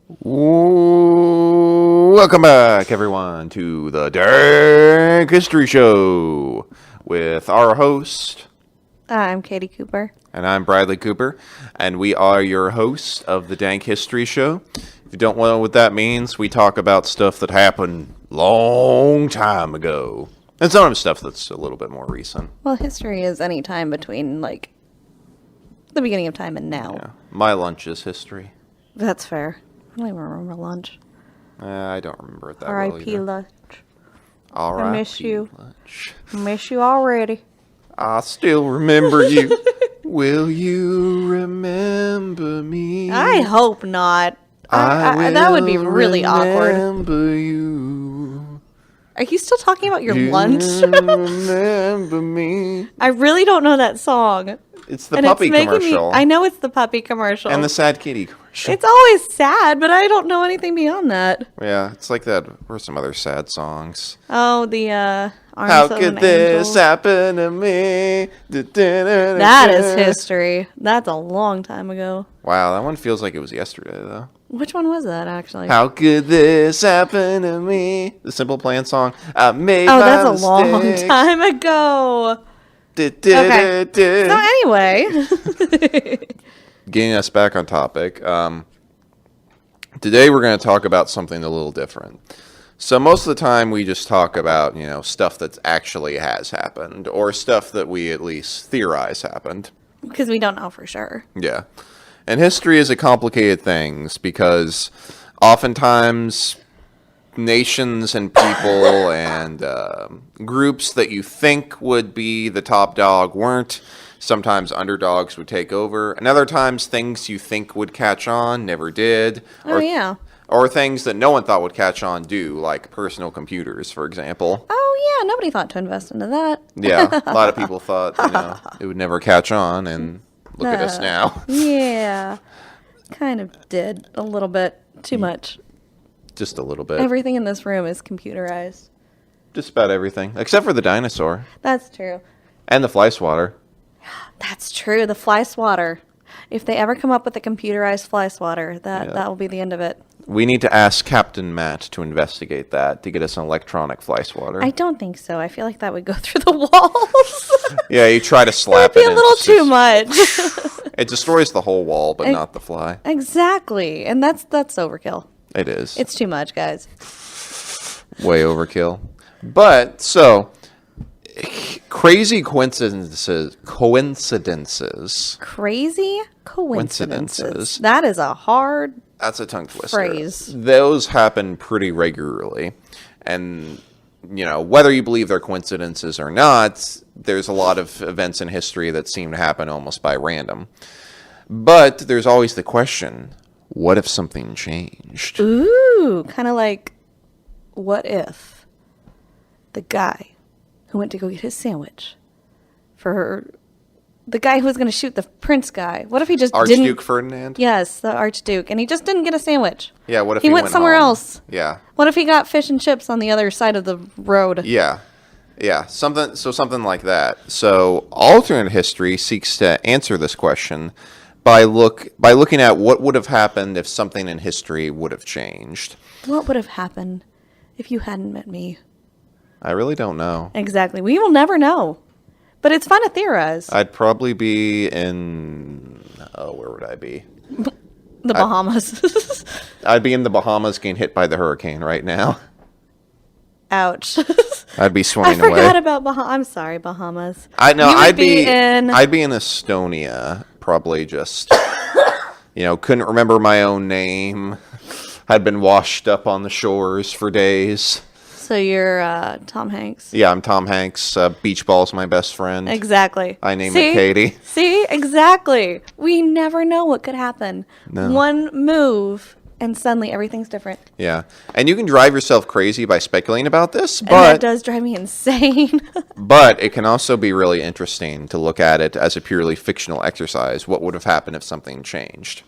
Welcome back, everyone, to the Dank History Show with our host. I'm Katie Cooper. And I'm Bradley Cooper, and we are your hosts of the Dank History Show. If you don't know what that means, we talk about stuff that happened long time ago. And some stuff that's a little bit more recent. Well, history is any time between, like, the beginning of time and now. Yeah. My lunch is history. That's fair. I don't even remember lunch. I don't remember it that well R.I.P. either. lunch. R.I.P. I miss you. lunch. Miss you already. I still remember you. Will you remember me? I hope not. That would be really awkward. Remember you. Are you still talking about your lunch? Remember me. I really don't know that song. It's the puppy commercial. I know it's the puppy commercial. And the sad kitty commercial. It's always sad, but I don't know anything beyond that. Yeah, it's like that. Or some other sad songs. Oh, the Arms How of could an this Angel. happen to me? That is history. That's a long time ago. Wow, that one feels like it was yesterday, though. Which one was that, actually? How could this happen to me? The Simple Plan song. I made Oh, my that's a long mistakes. time ago. Okay. So anyway. Getting us back on topic. Today we're going to talk about something a little different. So most of the time we just talk about, stuff that actually has happened, or stuff that we at least theorize happened. Because we don't know for sure. Yeah. And history is a complicated thing because oftentimes nations and people and groups that you think would be the top dog weren't. Sometimes underdogs would take over. And other times things you think would catch on never did. Oh, yeah. Or things that no one thought would catch on do, like personal computers, for example. Oh, yeah. Nobody thought to invest into that. Yeah. A lot of people thought, it would never catch on, and look at us now. Yeah. Kind of did. A little bit. Too much. Just a little bit. Everything in this room is computerized. Just about everything. Except for the dinosaur. That's true. And the fly swatter. That's true. The fly swatter. If they ever come up with a computerized fly swatter, that will be the end of it. We need to ask Captain Matt to investigate that, to get us an electronic fly swatter. I don't think so. I feel like that would go through the walls. Yeah, you try to slap It would be it. a little too much. It destroys the whole wall, but not the fly. Exactly. And that's overkill. It is. It's too much, guys. Way overkill. But, so, crazy coincidences. Crazy coincidences. Coincidences. That is a hard That's a tongue twister. phrase. Those happen pretty regularly. And, whether you believe they're coincidences or not, there's a lot of events in history that seem to happen almost by random. But there's always the question, what if something changed? Ooh, kind of like, what if the guy who went to go get his sandwich for the guy who was going to shoot the prince guy, what if he just Archduke Ferdinand? Yes, the Archduke, and he just didn't get a sandwich. Yeah, what if he went somewhere home? else? Yeah. What if he got fish and chips on the other side of the road? Yeah. Yeah, something like that. So, alternate history seeks to answer this question by looking at what would have happened if something in history would have changed. What would have happened if you hadn't met me? I really don't know. Exactly. We will never know. But it's fun to theorize. I'd probably be in... where would I be? The Bahamas. I'd be in the Bahamas getting hit by the hurricane right now. Ouch. I'd be swimming away. I forgot about Bahamas. I'm sorry, Bahamas. I'd be in Estonia, probably just, couldn't remember my own name. I'd been washed up on the shores for days. So you're Tom Hanks. Yeah, I'm Tom Hanks. Beach ball's my best friend. Exactly. I name it Katie. See, exactly. We never know what could happen. No. One move, and suddenly everything's different. Yeah, and you can drive yourself crazy by speculating about this, And that but does drive me insane. but it can also be really interesting to look at it as a purely fictional exercise. What would have happened if something changed?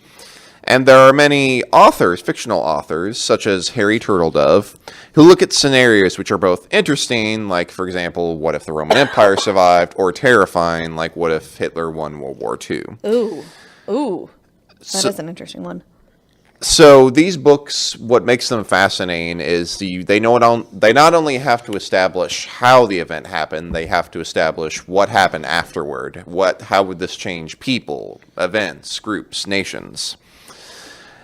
And there are many authors, fictional authors, such as Harry Turtledove, who look at scenarios which are both interesting, like, for example, what if the Roman Empire survived, or terrifying, like, what if Hitler won World War II? Ooh. That is an interesting one. So these books, what makes them fascinating is they not only have to establish how the event happened, they have to establish what happened afterward. How would this change people, events, groups, nations?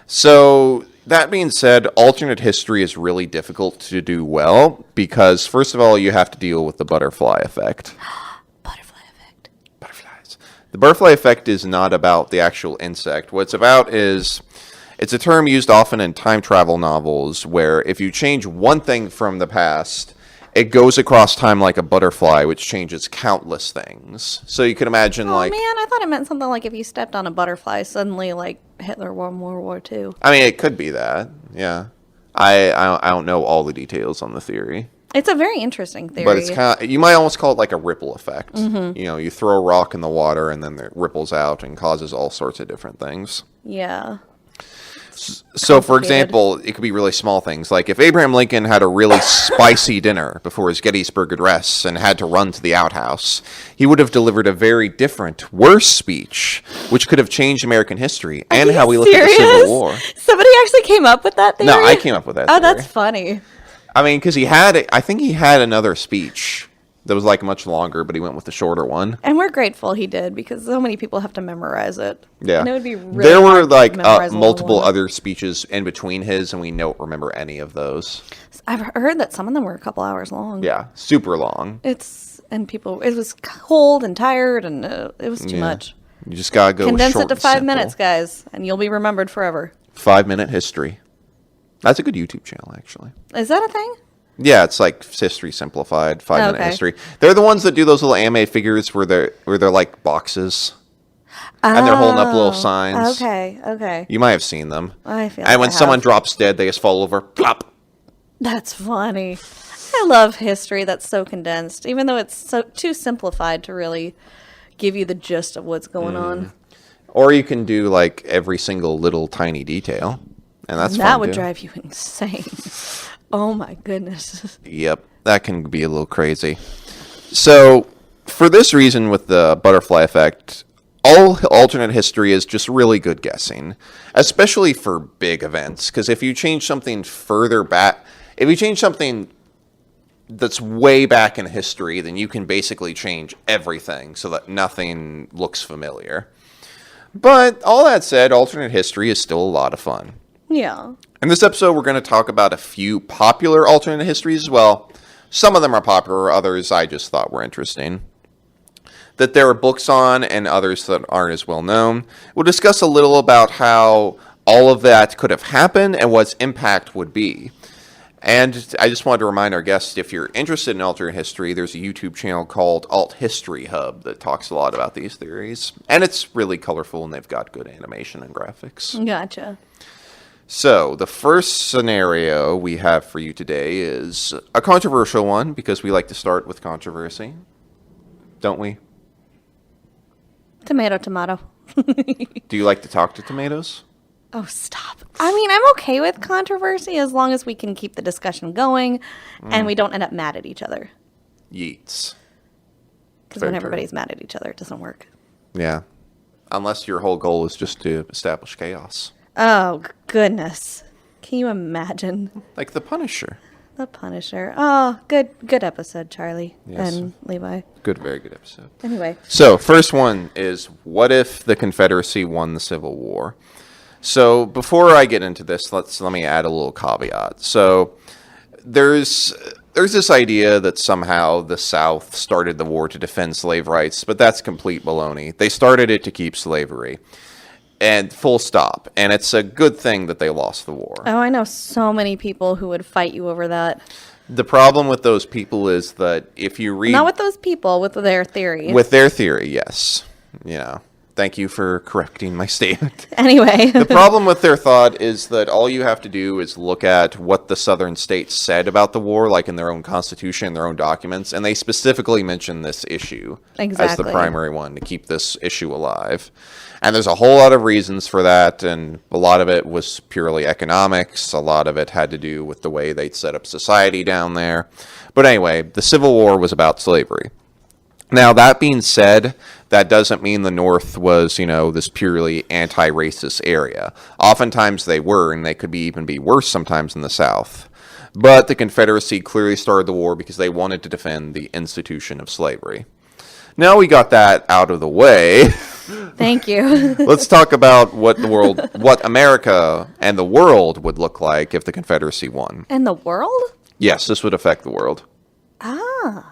So that being said, alternate history is really difficult to do well because, first of all, you have to deal with the butterfly effect. Butterfly effect. Butterflies. The butterfly effect is not about the actual insect. What it's about is... It's a term used often in time travel novels where if you change one thing from the past, it goes across time like a butterfly, which changes countless things. So you can imagine, Oh man, I thought it meant something like if you stepped on a butterfly, suddenly like Hitler won World War II. I mean, it could be that, yeah. I don't know all the details on the theory. It's a very interesting theory. But it's kind of, you might almost call it like a ripple effect. Mm-hmm. You know, you throw a rock in the water and then it ripples out and causes all sorts of different things. Yeah. So, for example, it could be really small things. Like if Abraham Lincoln had a really spicy dinner before his Gettysburg Address and had to run to the outhouse, he would have delivered a very different, worse speech, which could have changed American history and how we look at the Civil War. Somebody actually came up with that theory? No, I came up with that theory. Oh, that's funny. I mean, because I think he had another speech that was like much longer, but he went with the shorter one. And we're grateful he did because so many people have to memorize it. Yeah. And it would be really there were hard to like memorize multiple one. other speeches in between his, and we don't remember any of those. I've heard that some of them were a couple hours long. Yeah, super long. It was cold and tired, and it was too much. You just gotta go Condense short it to and 5 simple. minutes, guys, and you'll be remembered forever. 5-minute history. That's a good YouTube channel, actually. Is that a thing? Yeah, it's like History Simplified, 5-minute Okay. history. They're the ones that do those little anime figures where they're like boxes. And they're holding up little signs. Okay. You might have seen them. I feel And like when I someone have. drops dead, they just fall over. Plop. That's funny. I love history that's so condensed, even though it's so too simplified to really give you the gist of what's going on. Or you can do like every single little tiny detail. And that's fun That would too. drive you insane. Oh my goodness. Yep, that can be a little crazy. So, for this reason with the butterfly effect, all alternate history is just really good guessing, especially for big events. Because if you change something further back, if you change something that's way back in history, then you can basically change everything so that nothing looks familiar. But all that said, alternate history is still a lot of fun. Yeah. In this episode, we're going to talk about a few popular alternate histories as well. Some of them are popular, others I just thought were interesting. That there are books on, and others that aren't as well known. We'll discuss a little about how all of that could have happened and what its impact would be. And I just wanted to remind our guests, if you're interested in alternate history, there's a YouTube channel called Alt History Hub that talks a lot about these theories. And it's really colorful, and they've got good animation and graphics. Gotcha. So, the first scenario we have for you today is a controversial one, because we like to start with controversy. Don't we? Tomato. Do you like to talk to tomatoes? Oh, stop. I mean, I'm okay with controversy as long as we can keep the discussion going and we don't end up mad at each other. Yeets. Because Fair when true. everybody's mad at each other, it doesn't work. Yeah. Unless your whole goal is just to establish chaos. Oh, goodness. Can you imagine? Like the Punisher. The Punisher. Oh, good episode, Charlie Yes. and Levi. Good, very good episode. Anyway. So, first one is, what if the Confederacy won the Civil War? So, before I get into this, let me add a little caveat. So, there's this idea that somehow the South started the war to defend slave rights, but that's complete baloney. They started it to keep slavery. And full stop. And it's a good thing that they lost the war. Oh, I know so many people who would fight you over that. The problem with those people is that if you read... Not with those people, with their theory. With their theory, yes. You know, thank you for correcting my statement. Anyway. The problem with their thought is that all you have to do is look at what the southern states said about the war, like in their own constitution, their own documents, and they specifically mention this issue as the Exactly. primary one to keep this issue alive. And there's a whole lot of reasons for that, and a lot of it was purely economics. A lot of it had to do with the way they'd set up society down there. But anyway, the Civil War was about slavery. Now, that being said, that doesn't mean the North was, this purely anti-racist area. Oftentimes they were, and they could even be worse sometimes in the South. But the Confederacy clearly started the war because they wanted to defend the institution of slavery. Now we got that out of the way. Thank you. Let's talk about what America and the world would look like if the Confederacy won. And the world? Yes, this would affect the world. Ah.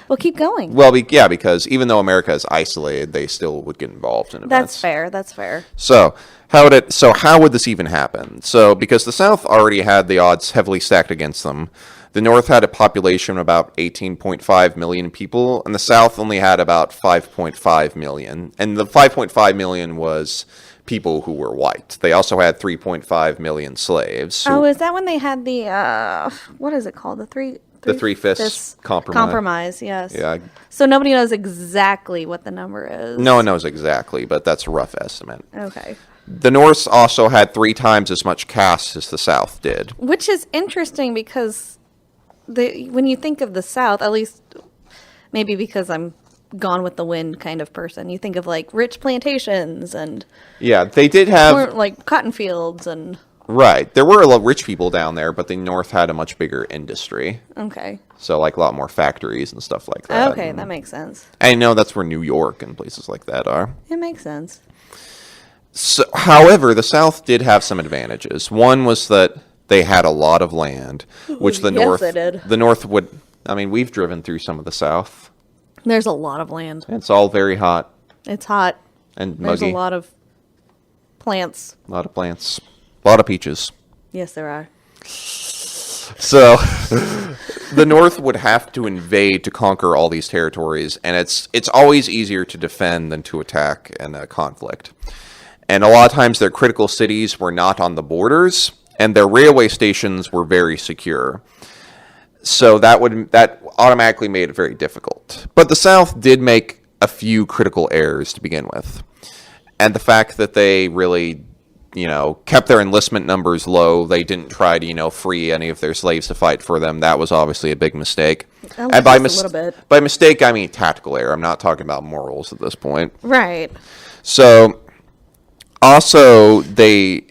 Well, keep going. Well, yeah, because even though America is isolated, they still would get involved in events. That's fair. So how would this even happen? So because the South already had the odds heavily stacked against them, the North had a population of about 18.5 million people, and the South only had about 5.5 million. And the 5.5 million was people who were white. They also had 3.5 million slaves. Oh, is that when they had the, what is it called? The Three-Fifths Compromise. Compromise, yes. Yeah. So nobody knows exactly what the number is. No one knows exactly, but that's a rough estimate. Okay. The North also had 3 times as much caste as the South did. Which is interesting because when you think of the South, at least maybe because I'm gone with the wind kind of person, you think of like rich plantations and Yeah, they did have like cotton fields and right. There were a lot of rich people down there, but the North had a much bigger industry. okay. So like a lot more factories and stuff like that. Okay, that makes sense. I know that's where New York and places like that are. It makes sense. So, however, the South did have some advantages. One was that they had a lot of land, which the Yes, North they did. the North would. I mean, we've driven through some of the South. There's a lot of land. It's all very hot It's hot. and There's muggy. a lot of plants. A lot of plants, a lot of peaches. Yes, there are. So the North would have to invade to conquer all these territories, and it's always easier to defend than to attack in a conflict. And a lot of times their critical cities were not on the borders, and their railway stations were very secure. So that automatically made it very difficult. But the South did make a few critical errors to begin with. And the fact that they really, kept their enlistment numbers low, they didn't try to, free any of their slaves to fight for them, that was obviously a big mistake. And by, just a little bit. by mistake, I mean tactical error. I'm not talking about morals at this point. Right. So, also, the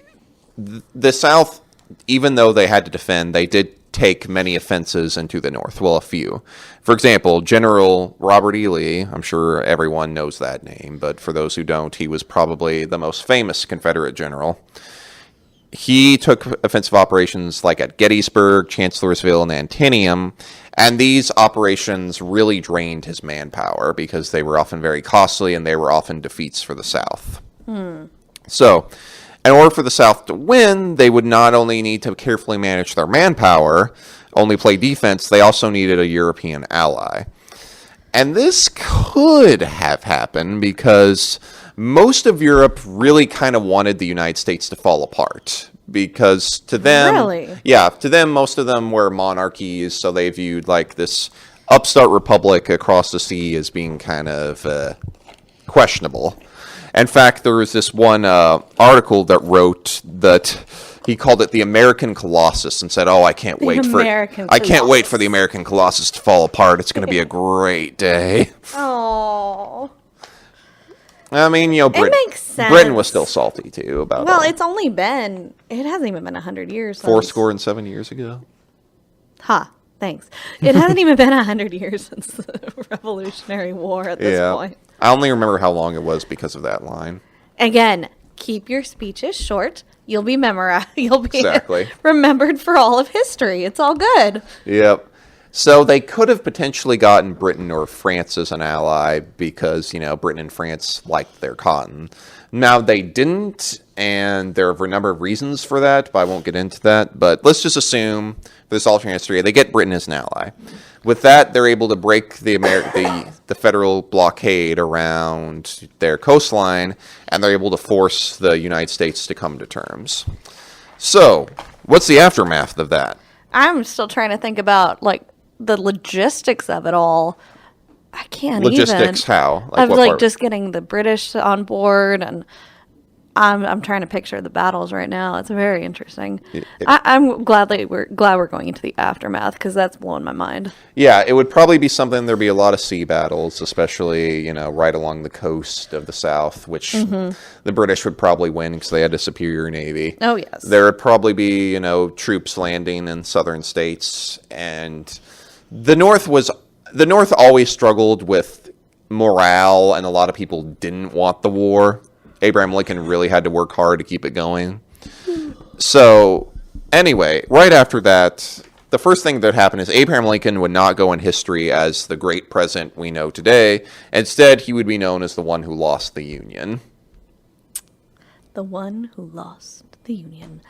South, even though they had to defend, they did take many offenses into the North. Well, a few. For example, General Robert E. Lee, I'm sure everyone knows that name, but for those who don't, he was probably the most famous Confederate general. He took offensive operations like at Gettysburg, Chancellorsville, and Antietam, and these operations really drained his manpower because they were often very costly and they were often defeats for the South. So, in order for the South to win, they would not only need to carefully manage their manpower, only play defense, they also needed a European ally. And this could have happened because most of Europe really kind of wanted the United States to fall apart. Because to them, most of them were monarchies, so they viewed like this upstart republic across the sea as being kind of questionable. In fact, there was this one article that wrote that he called it the American Colossus and said, "Oh, I can't wait for the American Colossus to fall apart. It's going to be a great day." Oh. I mean, Britain, It makes sense. Britain was still salty too about. Well, it hasn't even been 100 years. Since 7 years ago. Thanks. It hasn't even been 100 years since the Revolutionary War at this point. I only remember how long it was because of that line. Again, keep your speeches short. You'll be memorized. You'll be Exactly. remembered for all of history. It's all good. Yep. So they could have potentially gotten Britain or France as an ally because, Britain and France liked their cotton. Now, they didn't, and there are a number of reasons for that, but I won't get into that. But let's just assume, for this alternate history, they get Britain as an ally. With that, they're able to break the federal blockade around their coastline, and they're able to force the United States to come to terms. So, what's the aftermath of that? I'm still trying to think about, the logistics of it all. I can't Logistics how? Of, just getting the British on board and I'm trying to picture the battles right now. It's very interesting. I'm glad we're going into the aftermath because that's blowing my mind. Yeah, it would probably be something. There'd be a lot of sea battles, especially right along the coast of the South, which the British would probably win because they had a superior navy. Oh yes. There would probably be troops landing in southern states, and the North always struggled with morale, and a lot of people didn't want the war. Abraham Lincoln really had to work hard to keep it going. So, anyway, right after that, the first thing that happened is Abraham Lincoln would not go in history as the great president we know today. Instead, he would be known as the one who lost the Union. The one who lost the Union.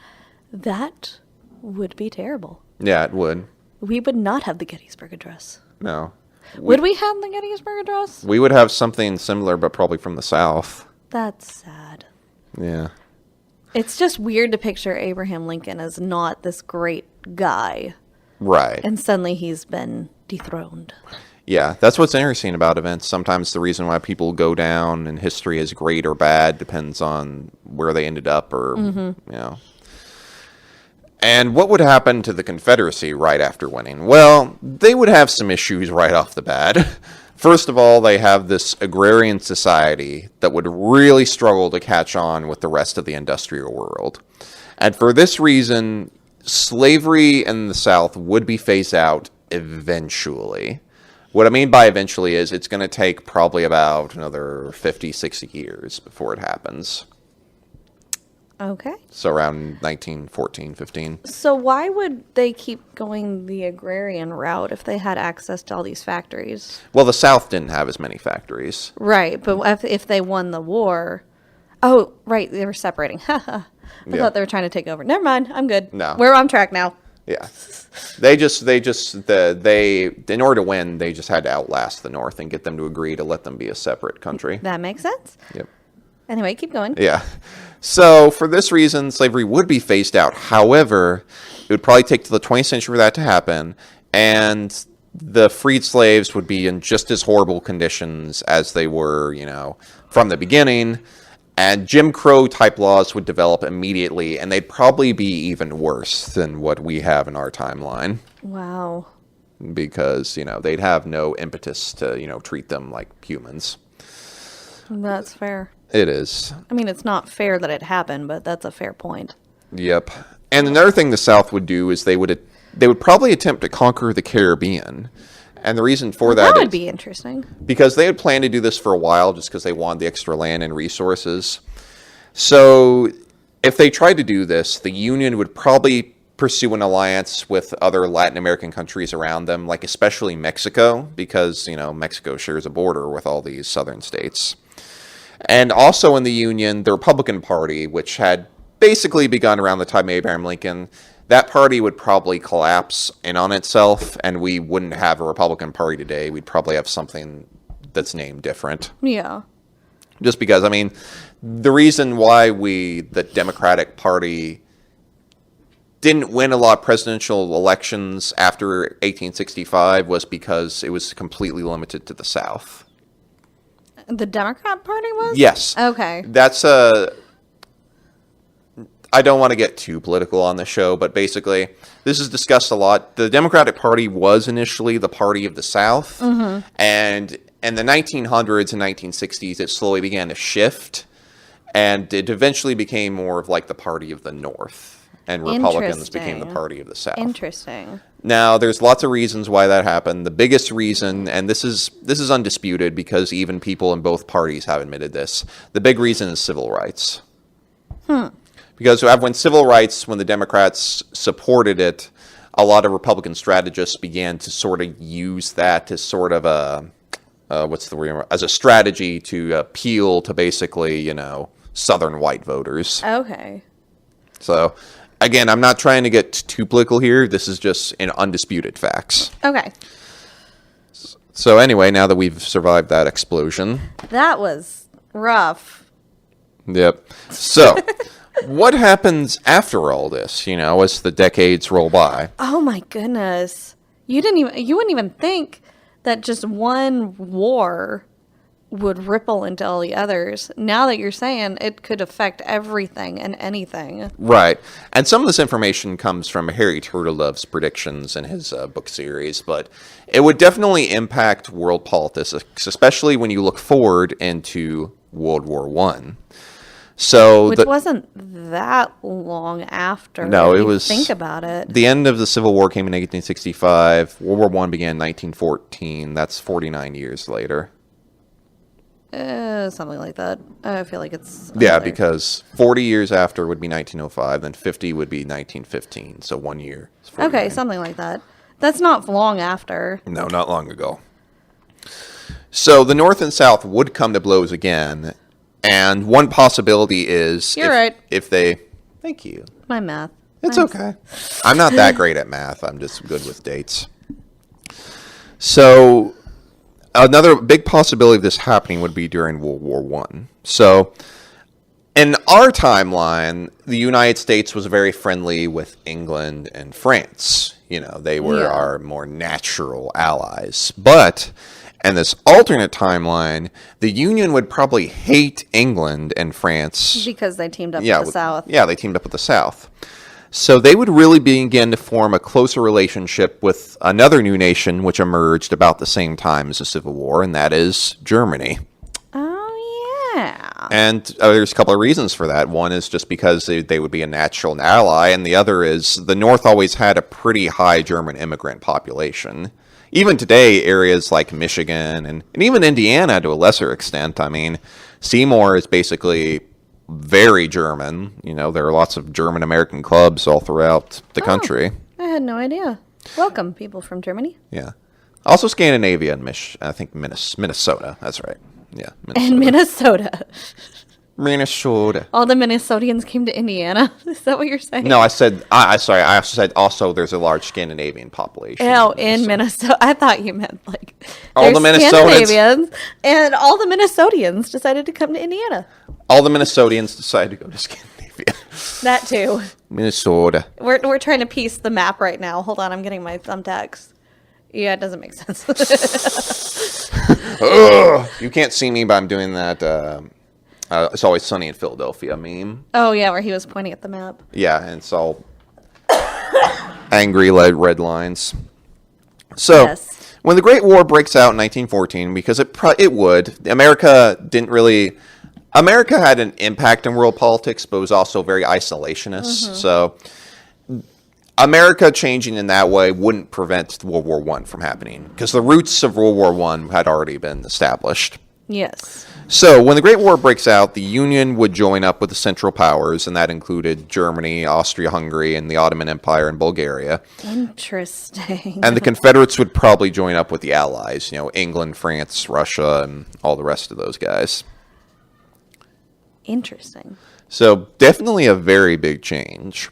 That would be terrible. Yeah, it would. We would not have the Gettysburg Address. No. Would we have the Gettysburg Address? We would have something similar, but probably from the South. That's sad. Yeah. It's just weird to picture Abraham Lincoln as not this great guy. Right. And suddenly he's been dethroned. Yeah, that's what's interesting about events. Sometimes the reason why people go down in history as great or bad depends on where they ended up or. And what would happen to the Confederacy right after winning? Well, they would have some issues right off the bat. First of all, they have this agrarian society that would really struggle to catch on with the rest of the industrial world. And for this reason, slavery in the South would be phased out eventually. What I mean by eventually is it's going to take probably about another 50, 60 years before it happens. Okay. So around 1914, 15. So why would they keep going the agrarian route if they had access to all these factories? Well, the South didn't have as many factories. Right, but if they won the war... Oh, right, they were separating. I thought they were trying to take over. Never mind, I'm good. No. We're on track now. Yeah. In order to win, they just had to outlast the North and get them to agree to let them be a separate country. That makes sense. Yep. Anyway, keep going. Yeah. So, for this reason, slavery would be phased out. However, it would probably take to the 20th century for that to happen, and the freed slaves would be in just as horrible conditions as they were, from the beginning, and Jim Crow type laws would develop immediately, and they'd probably be even worse than what we have in our timeline. Wow. Because, they'd have no impetus to, treat them like humans. That's fair. It is. I mean, it's not fair that it happened, but that's a fair point. Yep. And another thing the South would do is they would probably attempt to conquer the Caribbean. And the reason for that would be interesting. Because they had planned to do this for a while just because they wanted the extra land and resources. So if they tried to do this, the Union would probably pursue an alliance with other Latin American countries around them, like especially Mexico, because, Mexico shares a border with all these southern states. And also in the Union, the Republican Party, which had basically begun around the time of Abraham Lincoln, that party would probably collapse in on itself, and we wouldn't have a Republican Party today. We'd probably have something that's named different. Yeah. Just because, the reason why the Democratic Party didn't win a lot of presidential elections after 1865 was because it was completely limited to the South. The Democrat Party was? Yes. Okay. That's I don't want to get too political on this show, but basically, this is discussed a lot. The Democratic Party was initially the party of the South, and in the 1900s and 1960s, it slowly began to shift, and it eventually became more of like the party of the North, and Republicans became the party of the South. Interesting. Now, there's lots of reasons why that happened. The biggest reason, and this is undisputed because even people in both parties have admitted this, the big reason is civil rights. Because when the Democrats supported it, a lot of Republican strategists began to sort of use that as sort of as a strategy to appeal to basically, Southern white voters. Okay. So, again, I'm not trying to get too political here. This is just undisputed facts. Okay. So anyway, now that we've survived that explosion. That was rough. Yep. So, what happens after all this, as the decades roll by? Oh my goodness. You wouldn't even think that just one war would ripple into all the others. Now that you're saying it could affect everything and anything. Right. And some of this information comes from Harry Turtledove's predictions in his book series, but it would definitely impact world politics, especially when you look forward into World War One. So Which wasn't that long after. No, if it you was. Think about it. The end of the Civil War came in 1865. World War One began in 1914. That's 49 years later. Something like that. I feel like it's... Yeah, because 40 years after would be 1905, then 50 would be 1915. So 1 year. Is 49. Okay, something like that. That's not long after. No, not long ago. So the North and South would come to blows again, and one possibility is You're right. If they, thank you. My math. It's okay. I'm not that great at math. I'm just good with dates. So another big possibility of this happening would be during World War One. So in our timeline, the United States was very friendly with England and France. You know, they were our more natural allies. But in this alternate timeline, the Union would probably hate England and France. Because they teamed up Yeah, with the South. Yeah, they teamed up with the South. So they would really begin to form a closer relationship with another new nation which emerged about the same time as the Civil War, and that is Germany. Oh, yeah. And there's a couple of reasons for that. One is just because they would be a natural ally, and the other is the North always had a pretty high German immigrant population. Even today, areas like Michigan and even Indiana to a lesser extent. I mean, Seymour is basically very German. You know, there are lots of German-American clubs all throughout the country. I had no idea. Welcome, people from Germany. Yeah. Also Scandinavia and I think Minnesota. That's right. Yeah, Minnesota. And Minnesota. Minnesota. All the Minnesotians came to Indiana. Is that what you're saying? No, I said, sorry, I also said also there's a large Scandinavian population. Oh, in Minnesota. I thought you meant like All the there's Minnesotans. Scandinavians, and all the Minnesotians decided to come to Indiana. All the Minnesotians decided to go to Scandinavia. That too. Minnesota. We're trying to piece the map right now. Hold on, I'm getting my thumbtacks. Yeah, it doesn't make sense. Ugh. You can't see me, but I'm doing that. It's Always Sunny in Philadelphia meme. Oh yeah, where he was pointing at the map. Yeah, and it's all angry red lines. So, Yes. when the Great War breaks out in 1914, because it would, America had an impact in world politics, but was also very isolationist. Mm-hmm. So, America changing in that way wouldn't prevent World War One from happening, because the roots of World War One had already been established. Yes. So, when the Great War breaks out, the Union would join up with the Central Powers, and that included Germany, Austria-Hungary, and the Ottoman Empire and Bulgaria. Interesting. And the Confederates would probably join up with the Allies, you know, England, France, Russia, and all the rest of those guys. Interesting. So, definitely a very big change.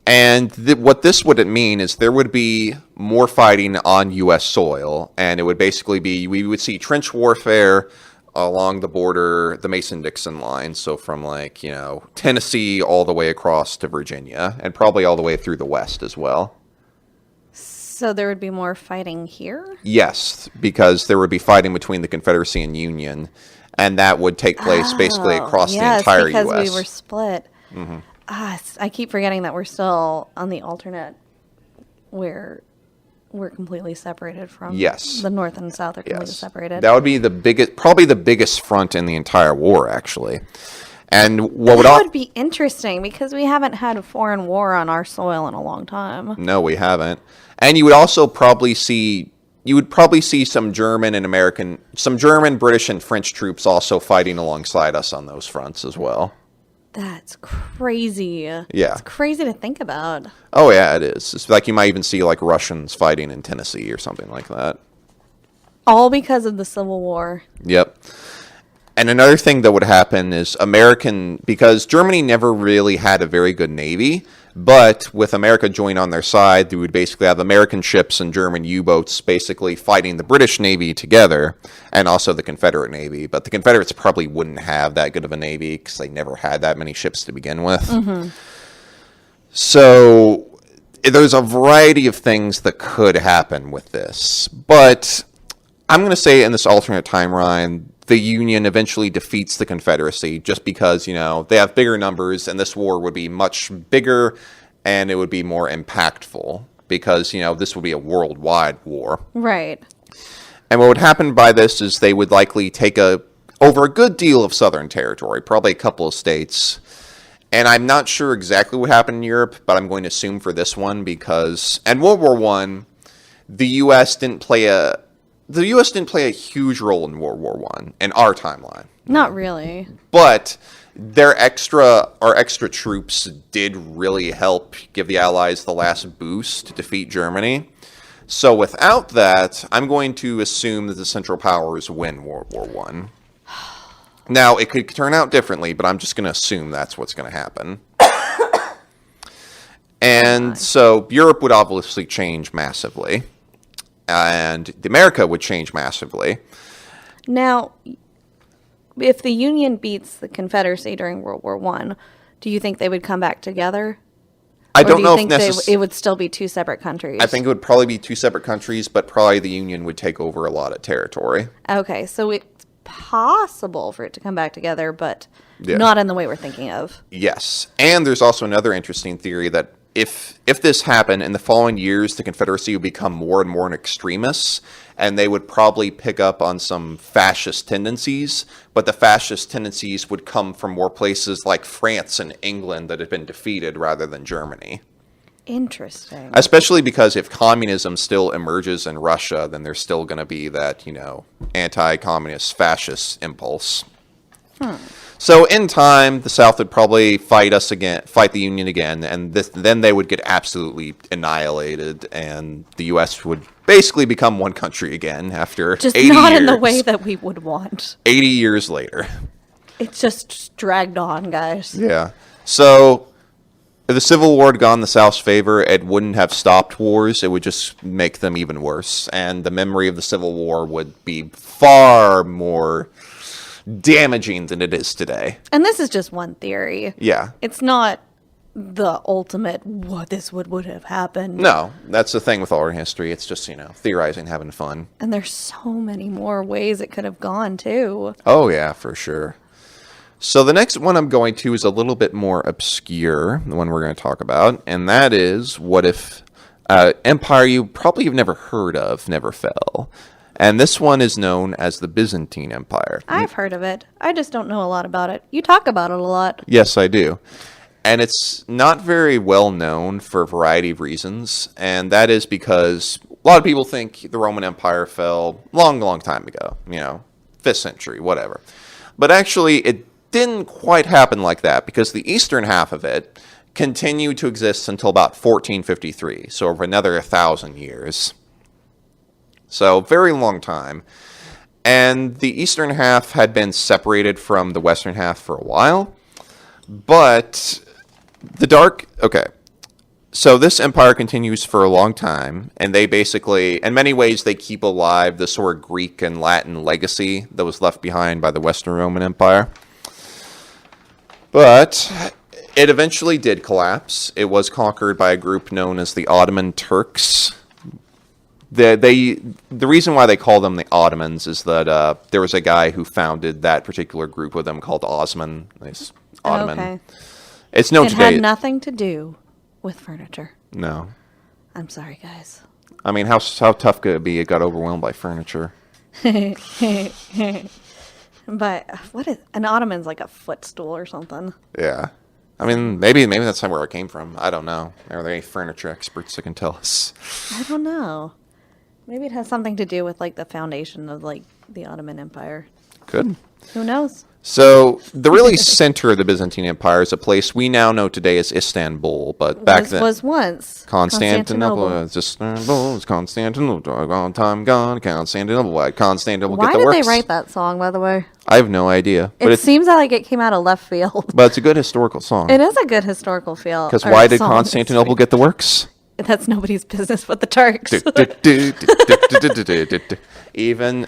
And what this would mean is there would be more fighting on U.S. soil, and it would basically be, we would see trench warfare along the border, the Mason-Dixon line, so from like, you know, Tennessee all the way across to Virginia, and probably all the way through the West as well. So there would be more fighting here? Yes, because there would be fighting between the Confederacy and Union, and that would take place basically across the entire because U.S. we were split. Mm-hmm. I keep forgetting that we're still on the alternate where we're completely separated from. Yes. The North and South are completely Yes. separated. That would be probably the biggest front in the entire war, actually. And That would be interesting because we haven't had a foreign war on our soil in a long time. No, we haven't. And you would also probably see some German, British, and French troops also fighting alongside us on those fronts as well. That's crazy. Yeah. It's crazy to think about. Oh, yeah, it is. It's like you might even see like Russians fighting in Tennessee or something like that. All because of the Civil War. Yep. And another thing that would happen is because Germany never really had a very good navy, but with America joining on their side, they would basically have American ships and German U-boats basically fighting the British Navy together, and also the Confederate Navy. But the Confederates probably wouldn't have that good of a navy because they never had that many ships to begin with. Mm-hmm. So there's a variety of things that could happen with this. But I'm going to say in this alternate timeline, the Union eventually defeats the Confederacy just because, they have bigger numbers and this war would be much bigger and it would be more impactful because, this would be a worldwide war. Right. And what would happen by this is they would likely take over a good deal of southern territory, probably a couple of states. And I'm not sure exactly what happened in Europe, but I'm going to assume for this one because in World War I, the U.S. didn't play a huge role in World War I in our timeline. Not really. But our extra troops did really help give the Allies the last boost to defeat Germany. So without that, I'm going to assume that the Central Powers win World War I. Now, it could turn out differently, but I'm just going to assume that's what's going to happen. And so Europe would obviously change massively. And America would change massively. Now, if the Union beats the Confederacy during World War I, do you think they would come back together? I don't know if it would still be two separate countries? I think it would probably be two separate countries, but probably the Union would take over a lot of territory. Okay, so it's possible for it to come back together, but not in the way we're thinking of. Yes. And there's also another interesting theory that if this happened in the following years, the Confederacy would become more and more an extremist, and they would probably pick up on some fascist tendencies, but the fascist tendencies would come from more places like France and England that had been defeated rather than Germany. Interesting. Especially because if communism still emerges in Russia, then there's still going to be that, anti-communist fascist impulse. So in time, the South would probably fight the Union again, and then they would get absolutely annihilated, and the U.S. would basically become one country again after just 80 not years. In the way that we would want. 80 years later. It's just dragged on, guys. Yeah. So if the Civil War had gone the South's favor, it wouldn't have stopped wars. It would just make them even worse. And the memory of the Civil War would be far more damaging than it is today. And this is just one theory. Yeah. It's not the ultimate, what this would have happened. No, that's the thing with all our history. It's just, theorizing, having fun. And there's so many more ways it could have gone, too. Oh, yeah, for sure. So the next one I'm going to is a little bit more obscure, the one we're going to talk about, and that is what if empire you probably have never heard of never fell. And this one is known as the Byzantine Empire. I've heard of it. I just don't know a lot about it. You talk about it a lot. Yes, I do. And it's not very well known for a variety of reasons, and that is because a lot of people think the Roman Empire fell long, long time ago, 5th century, whatever. But actually, it didn't quite happen like that because the eastern half of it continued to exist until about 1453, so over another 1,000 years. So, very long time. And the eastern half had been separated from the western half for a while. But so this empire continues for a long time, and they basically, in many ways, they keep alive the sort of Greek and Latin legacy that was left behind by the Western Roman Empire. But it eventually did collapse. It was conquered by a group known as the Ottoman Turks. The reason why they call them the Ottomans is that there was a guy who founded that particular group with them called Osman. Ottoman. Okay. It's known today. It had nothing to do with furniture. No. I'm sorry, guys. I mean, how tough could it be? It got overwhelmed by furniture. But what is an ottoman's like a footstool or something? Yeah. I mean, maybe that's where it came from. I don't know. Are there any furniture experts that can tell us? I don't know. Maybe it has something to do with like the foundation of like the Ottoman Empire. Could. Who knows? So the really center of the Byzantine Empire is a place we now know today as Istanbul, but back then was once Constantinople. It's Istanbul, it's Constantinople. Gone, time gone, Constantinople. Why Constantinople Why get the did works? they write that song, by the way? I have no idea. It seems like it came out of left field. But it's a good historical song. It is a good historical feel. Because why did Constantinople get the works? That's nobody's business but the Turks. Even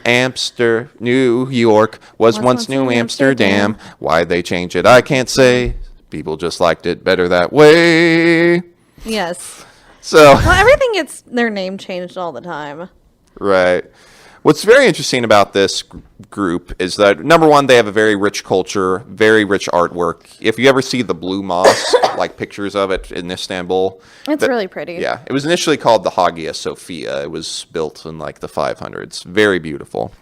New York was once New Amsterdam. Why'd they change it? I can't say. People just liked it better that way. Yes. So. Well, everything gets their name changed all the time. Right. What's very interesting about this group is that, number one, they have a very rich culture, very rich artwork. If you ever see the Blue Mosque, like pictures of it in Istanbul. It's really pretty. Yeah. It was initially called the Hagia Sophia. It was built in like the 500s. Very beautiful.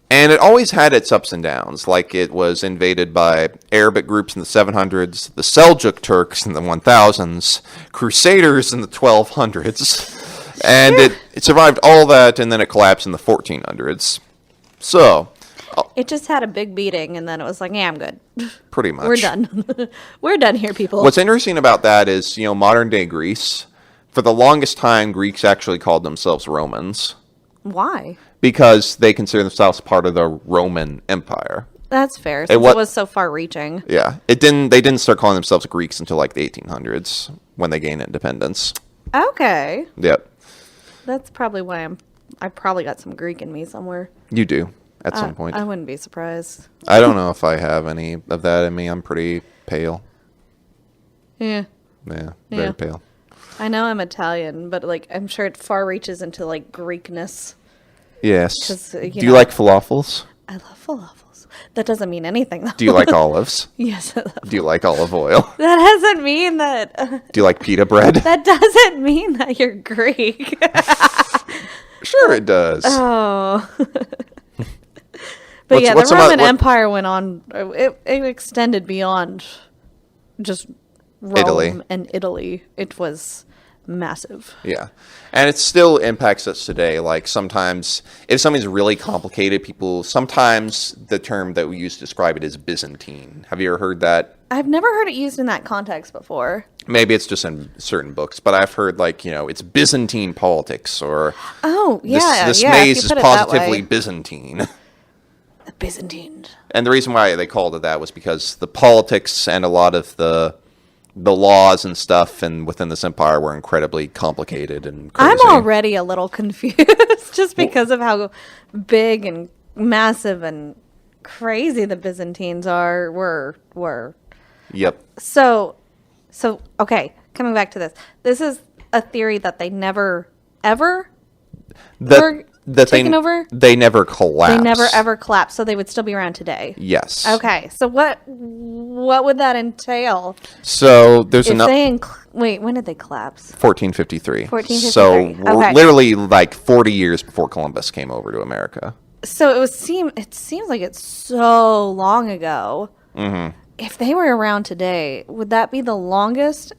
And it always had its ups and downs. Like it was invaded by Arabic groups in the 700s, the Seljuk Turks in the 1000s, Crusaders in the 1200s. And it survived all that, and then it collapsed in the 1400s. So, It just had a big beating, and then it was like, yeah, I'm good. pretty much. We're done. We're done here, people. What's interesting about that is, modern-day Greece, for the longest time, Greeks actually called themselves Romans Why? because they consider themselves part of the Roman Empire. That's fair, since it was so far-reaching. Yeah. They didn't start calling themselves Greeks until, like, the 1800s, when they gained independence. Okay. Yep. That's probably why I probably got some Greek in me somewhere. You do, at some point. I wouldn't be surprised. I don't know if I have any of that in me. I'm pretty pale. Yeah. Yeah, Yeah. very pale. I know I'm Italian, but, like, I'm sure it far reaches into, like, Greekness. Yes. 'Cause, Do you like falafels? I love falafels. That doesn't mean anything, though. Do you like olives? Yes, I love. Do you like olive oil? That doesn't mean that. Do you like pita bread? That doesn't mean that you're Greek. Sure it does. Oh. But What's- yeah, what's the some Roman oth- what- Empire went on. It extended beyond just Rome Italy. and Italy. It was massive. Yeah. And it still impacts us today. Like sometimes, if something's really complicated, sometimes the term that we use to describe it is Byzantine. Have you ever heard that? I've never heard it used in that context before. Maybe it's just in certain books, but I've heard like, it's Byzantine politics or Oh, yeah. this yeah, maze if you is put it that positively way. Byzantine. The Byzantine. And the reason why they called it that was because the politics and a lot of the laws and stuff and within this empire were incredibly complicated and crazy. I'm already a little confused just because of how big and massive and crazy the Byzantines were. Yep. So okay, coming back to this. This is a theory that they never ever were taken over. They never collapsed. They never ever collapsed, so they would still be around today. Yes. Okay, so what would that entail? So there's If enough. they wait, when did they collapse? 1453. 1453. So we're Okay. literally like 40 years before Columbus came over to America. So it seems like it's so long ago. Mm-hmm. If they were around today, would that be the longest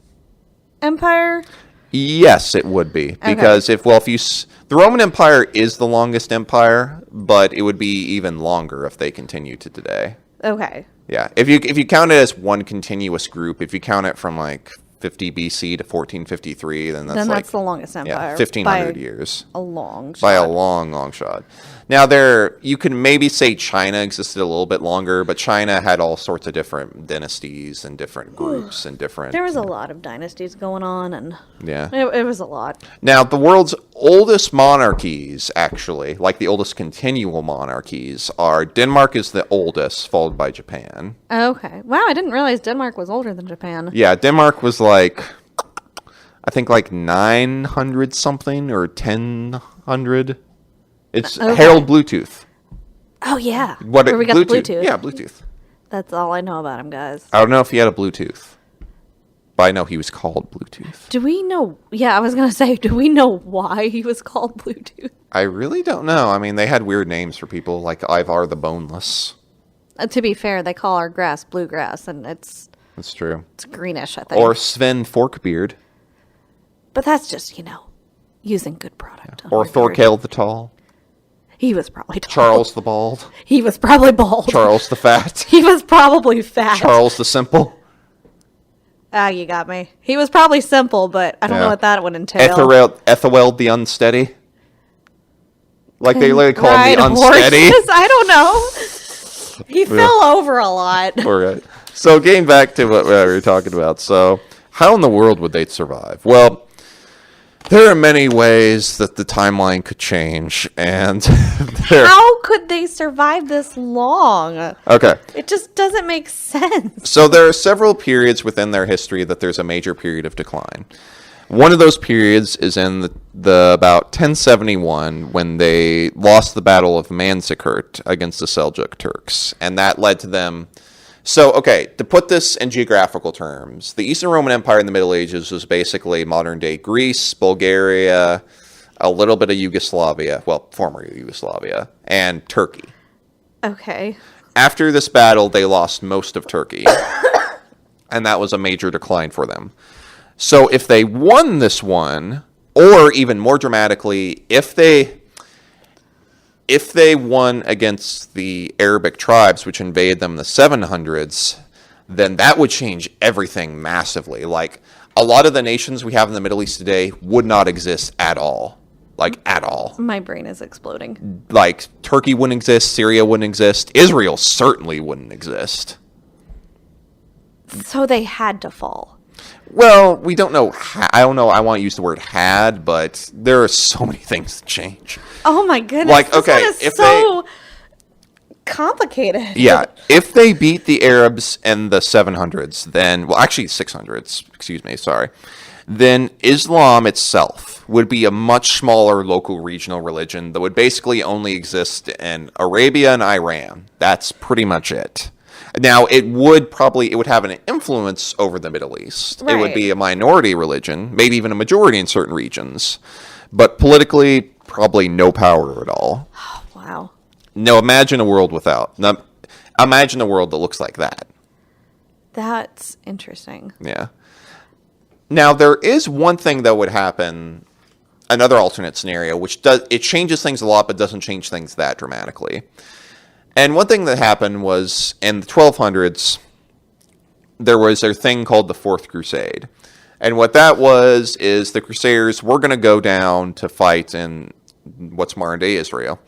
empire? Yes, it would be because the Roman Empire is the longest empire, but it would be even longer if they continue to today. Okay. Yeah, if you count it as one continuous group, if you count it from like 50 BC to 1453, then that's the longest empire. 1,500 by years. A long shot. By a long, long shot. Now, you can maybe say China existed a little bit longer, but China had all sorts of different dynasties and different groups and different... There was a lot of dynasties going on, and Yeah. it was a lot. Now, the world's oldest monarchies, actually, like the oldest continual monarchies, are Denmark is the oldest, followed by Japan. Okay. Wow, I didn't realize Denmark was older than Japan. Yeah, Denmark was like, I think like 900 something or 1000. It's Okay. Harold Bluetooth. Oh, yeah. Where we got the Bluetooth. Yeah, Bluetooth. That's all I know about him, guys. I don't know if he had a Bluetooth, but I know he was called Bluetooth. Do we know... Yeah, I was going to say, do we know why he was called Bluetooth? I really don't know. I mean, they had weird names for people, like Ivar the Boneless. To be fair, they call our grass bluegrass, and it's That's true. greenish, I think. Or Sven Forkbeard. But that's just, using good product. Or Thorkel the Tall. He was probably tall. Charles the Bald. He was probably bald. Charles the Fat. He was probably fat. Charles the Simple. Ah, you got me. He was probably simple, but I don't know Yeah. what that would entail. Ethelweld the Unsteady. Like they literally call him Ride the Unsteady. horses? I don't know. He fell over a lot. All right. So getting back to what we were talking about. So how in the world would they survive? Well, there are many ways that the timeline could change, and How could they survive this long? Okay. It just doesn't make sense. So there are several periods within their history that there's a major period of decline. One of those periods is in the about 1071 when they lost the Battle of Manzikert against the Seljuk Turks, and that led to them. So, okay, to put this in geographical terms, the Eastern Roman Empire in the Middle Ages was basically modern-day Greece, Bulgaria, a little bit of Yugoslavia, well, former Yugoslavia, and Turkey. Okay. After this battle, they lost most of Turkey, and that was a major decline for them. So if they won this one, or even more dramatically, if they won against the Arabic tribes, which invaded them in the 700s, then that would change everything massively. Like, a lot of the nations we have in the Middle East today would not exist at all. Like, at all. My brain is exploding. Like, Turkey wouldn't exist, Syria wouldn't exist, Israel certainly wouldn't exist. So they had to fall. Well, we don't know. I don't know. I want to use the word had, but there are so many things to change. Oh my goodness! Like, this okay, one is if so complicated. Yeah, if they beat the Arabs in the 700s, then actually 600s. Excuse me. Sorry. Then Islam itself would be a much smaller local regional religion that would basically only exist in Arabia and Iran. That's pretty much it. Now, it would have an influence over the Middle East. Right. It would be a minority religion, maybe even a majority in certain regions. But politically, probably no power at all. Oh, wow. No, imagine a world imagine a world that looks like that. That's interesting. Yeah. Now, there is one thing that would happen, another alternate scenario, it changes things a lot, but doesn't change things that dramatically. And one thing that happened was, in the 1200s, there was a thing called the Fourth Crusade. And what that was is the Crusaders were going to go down to fight in what's modern-day Israel.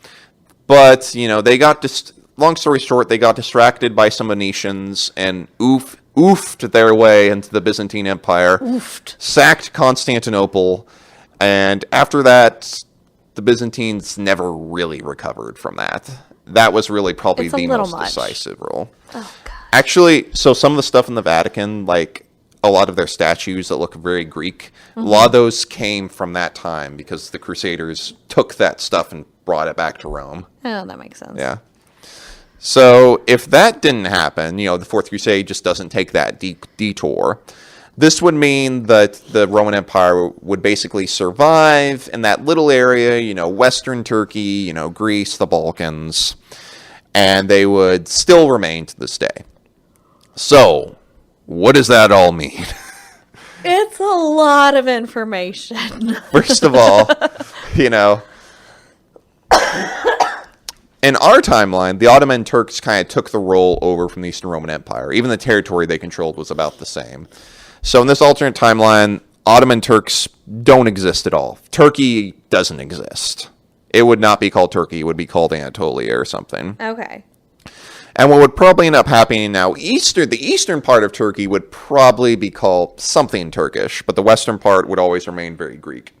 But, they got, long story short, they got distracted by some Venetians and oofed their way into the Byzantine Empire. Oofed. Sacked Constantinople. And after that, the Byzantines never really recovered from that. That was really probably the most decisive role. Oh, God. Actually, so some of the stuff in the Vatican, like a lot of their statues that look very Greek, a lot of those came from that time because the Crusaders took that stuff and brought it back to Rome. Oh, that makes sense. Yeah. So if that didn't happen, the Fourth Crusade just doesn't take that detour. This would mean that the Roman Empire would basically survive in that little area, Western Turkey, Greece, the Balkans, and they would still remain to this day. So, what does that all mean? It's a lot of information. First of all, in our timeline, the Ottoman Turks kind of took the role over from the Eastern Roman Empire. Even the territory they controlled was about the same. So in this alternate timeline, Ottoman Turks don't exist at all. Turkey doesn't exist. It would not be called Turkey. It would be called Anatolia or something. Okay. And what would probably end up happening now, the eastern part of Turkey would probably be called something Turkish, but the western part would always remain very Greek.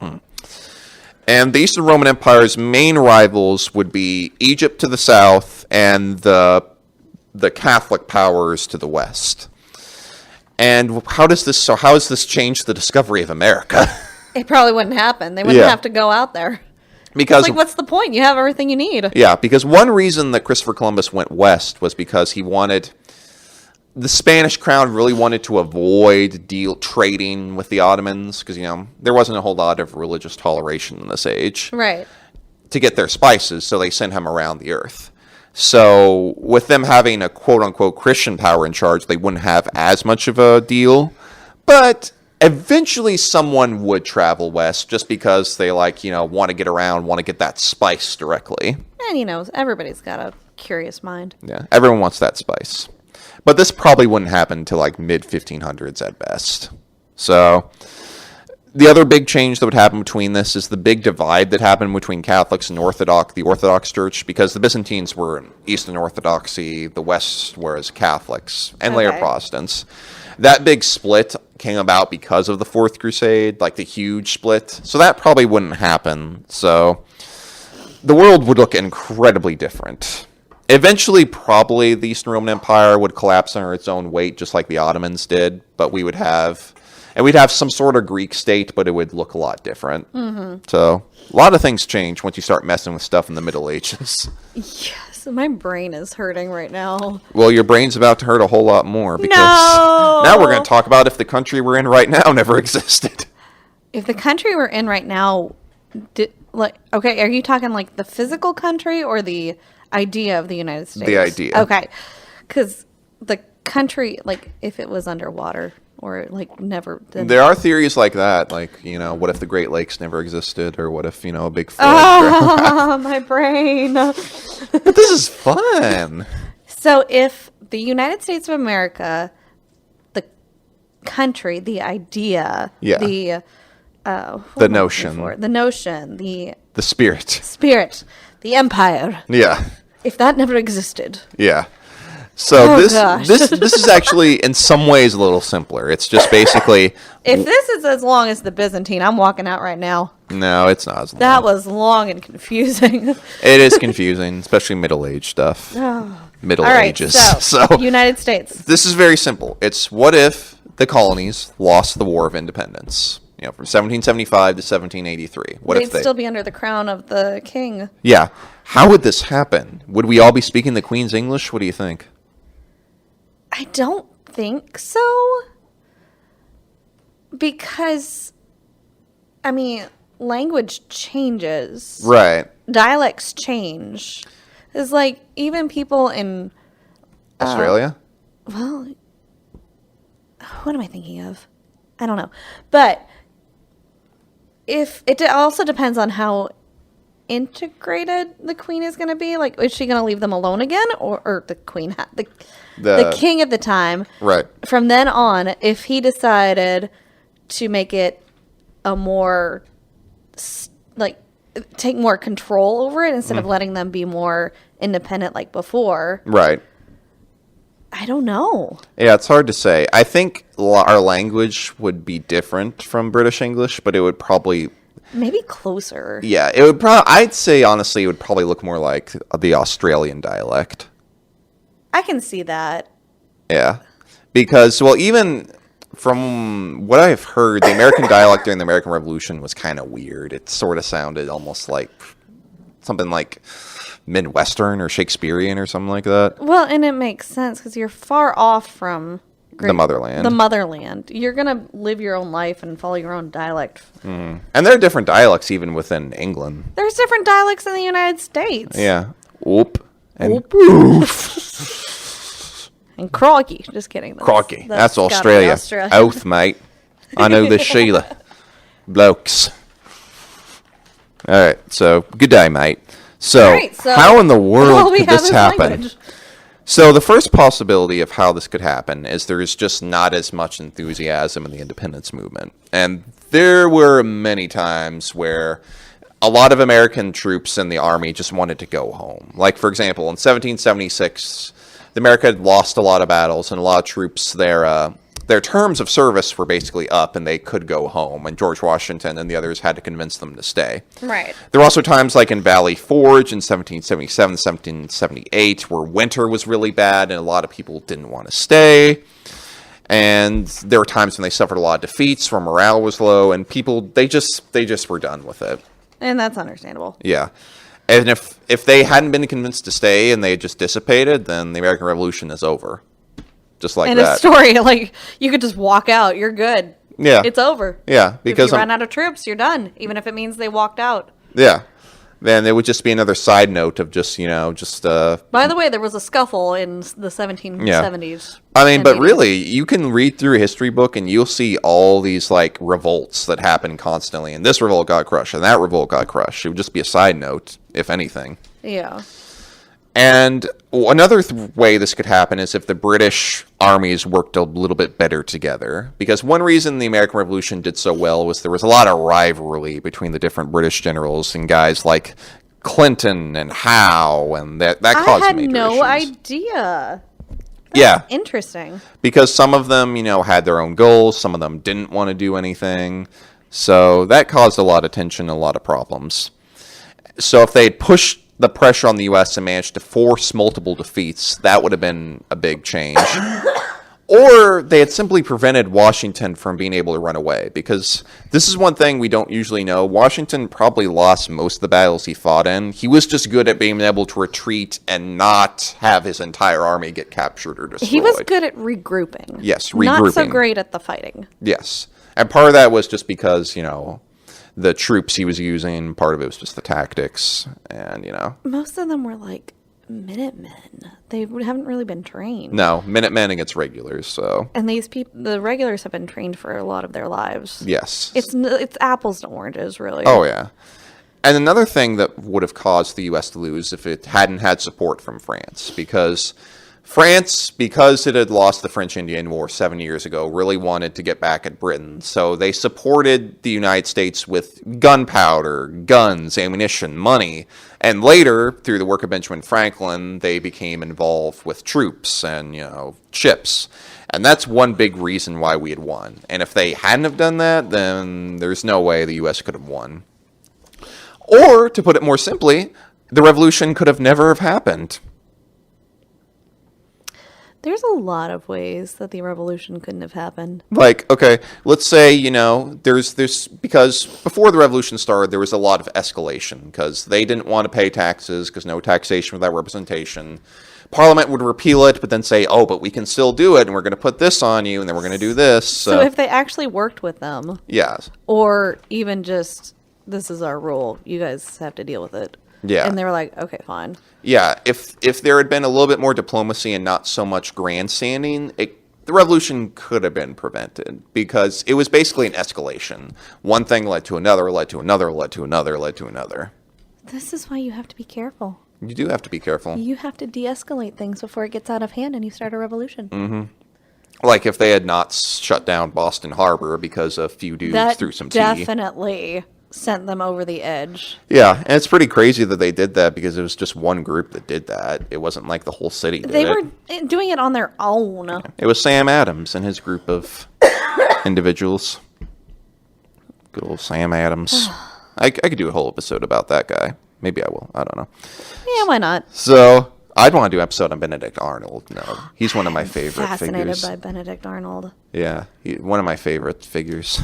And the Eastern Roman Empire's main rivals would be Egypt to the south and the Catholic powers to the west. And how has this changed the discovery of America? It probably wouldn't happen. They wouldn't have to go out there. Because what's the point? You have everything you need. Yeah, because one reason that Christopher Columbus went west was because the Spanish crown really wanted to avoid trading with the Ottomans because, there wasn't a whole lot of religious toleration in this age. Right. To get their spices, so they sent him around the earth. So with them having a quote-unquote Christian power in charge, they wouldn't have as much of a deal. But eventually someone would travel west just because they want to get around, want to get that spice directly. And, everybody's got a curious mind. Yeah, everyone wants that spice. But this probably wouldn't happen until mid-1500s at best. So the other big change that would happen between this is the big divide that happened between Catholics and the Orthodox Church, because the Byzantines were Eastern Orthodoxy, the West was Catholics, and later Protestants. That big split came about because of the Fourth Crusade, the huge split. So that probably wouldn't happen. So the world would look incredibly different. Eventually, probably the Eastern Roman Empire would collapse under its own weight, just like the Ottomans did, but we would have And we'd have some sort of Greek state, but it would look a lot different. Mm-hmm. So a lot of things change once you start messing with stuff in the Middle Ages. Yes, my brain is hurting right now. Well, your brain's about to hurt a whole lot more because No! now we're going to talk about if the country we're in right now never existed. If the country we're in right now, okay, are you talking like the physical country or the idea of the United States? The idea. Okay, because the country, like, if it was underwater or like never. Then... There are theories like that, like, what if the Great Lakes never existed, or what if, a big flood. Oh, my brain. But this is fun. So if the United States of America, the country, the idea, the notion, the spirit, the empire. Yeah. If that never existed. Yeah. So gosh. this is actually in some ways a little simpler. It's just basically if this is as long as the Byzantine, I'm walking out right now. No, it's not as long. That was long and confusing. It is confusing, especially middle age stuff. Middle Ages. So United States. This is very simple. It's what if the colonies lost the War of Independence? From 1775 to 1783. They'd still be under the crown of the king. Yeah. How would this happen? Would we all be speaking the Queen's English? What do you think? I don't think so. Because, language changes. Right. Dialects change. It's like even people in... Australia? What am I thinking of? I don't know. But it also depends on how integrated the queen is going to be. Like, is she going to leave them alone again? Or the queen, the king at the time. Right. From then on, if he decided to make it a more, take more control over it instead of letting them be more independent like before. Right. I don't know. Yeah, it's hard to say. I think our language would be different from British English, but it would probably... Maybe closer. Yeah, it would probably... I'd say, honestly, it would probably look more like the Australian dialect. I can see that. Yeah. Because, even from what I've heard, the American dialect during the American Revolution was kind of weird. It sort of sounded almost like something like Midwestern or Shakespearean or something like that. Well, and it makes sense because you're far off from the motherland. The motherland. You're going to live your own life and follow your own dialect. Mm. And there are different dialects even within England. There's different dialects in the United States. Yeah. Oop. And Oop. Oof. And crocky. Just kidding. Crocky. That's Australia. Oath, mate. I know this Sheila. Blokes. All right. So, good day, mate. So how in the world could this happen? Language. So the first possibility of how this could happen is there is just not as much enthusiasm in the independence movement. And there were many times where a lot of American troops in the army just wanted to go home. Like, for example, in 1776, America had lost a lot of battles, and a lot of troops, their terms of service were basically up, and they could go home. And George Washington and the others had to convince them to stay. Right. There were also times like in Valley Forge in 1777, 1778, where winter was really bad, and a lot of people didn't want to stay. And there were times when they suffered a lot of defeats, where morale was low, and people, they just were done with it. And that's understandable. Yeah. And if they hadn't been convinced to stay and they had just dissipated, then the American Revolution is over. Just like that. And a story, like, you could just walk out. You're good. Yeah. It's over. Yeah. Because if you run out of troops, you're done. Even if it means they walked out. Yeah. Then it would just be another side note of just, By the way, there was a scuffle in the 1770s. Yeah. But really, you can read through a history book and you'll see all these, like, revolts that happen constantly. And this revolt got crushed and that revolt got crushed. It would just be a side note, if anything. Yeah. And another way this could happen is if the British armies worked a little bit better together. Because one reason the American Revolution did so well was there was a lot of rivalry between the different British generals and guys like Clinton and Howe, and that caused major issues. I had no idea. That's interesting. Because some of them, had their own goals. Some of them didn't want to do anything. So that caused a lot of tension, a lot of problems. So if they had pushed the pressure on the U.S. and managed to force multiple defeats, that would have been a big change. Or they had simply prevented Washington from being able to run away, because this is one thing we don't usually know. Washington probably lost most of the battles he fought in. He was just good at being able to retreat and not have his entire army get captured or destroyed. He was good at regrouping. Yes, regrouping. Not so great at the fighting. Yes. And part of that was just because, the troops he was using, part of it was just the tactics, and, Most of them were like Minutemen. They haven't really been trained. No, Minutemen against regulars, so. And these people, the regulars have been trained for a lot of their lives. Yes. It's apples to oranges, really. Oh, yeah. And another thing that would have caused the U.S. to lose if it hadn't had support from France, because France, because it had lost the French-Indian War 7 years ago, really wanted to get back at Britain. So they supported the United States with gunpowder, guns, ammunition, money. And later, through the work of Benjamin Franklin, they became involved with troops and, ships. And that's one big reason why we had won. And if they hadn't have done that, then there's no way the U.S. could have won. Or, to put it more simply, the revolution could have never have happened. There's a lot of ways that the revolution couldn't have happened. Like, okay, let's say, there's because before the revolution started, there was a lot of escalation because they didn't want to pay taxes because no taxation without representation. Parliament would repeal it, but then say, oh, but we can still do it, and we're going to put this on you, and then we're going to do this. So if they actually worked with them. Yeah. Or even just, this is our rule, you guys have to deal with it. Yeah. And they were like, okay, fine. Yeah, if there had been a little bit more diplomacy and not so much grandstanding, the revolution could have been prevented because it was basically an escalation. One thing led to another, led to another, led to another, led to another. This is why you have to be careful. You do have to be careful. You have to de-escalate things before it gets out of hand and you start a revolution. Mm-hmm. Like if they had not shut down Boston Harbor because a few dudes threw some tea. That definitely sent them over the edge. Yeah, and it's pretty crazy that they did that because it was just one group that did that. It wasn't like the whole city did it. They were doing it on their own. It was Sam Adams and his group of individuals. Good old Sam Adams. I could do a whole episode about that guy. Maybe I will. I don't know. Yeah, why not? So, I'd want to do an episode on Benedict Arnold. No, he's one of my favorite Fascinated figures. by Benedict Arnold. Yeah, one of my favorite figures.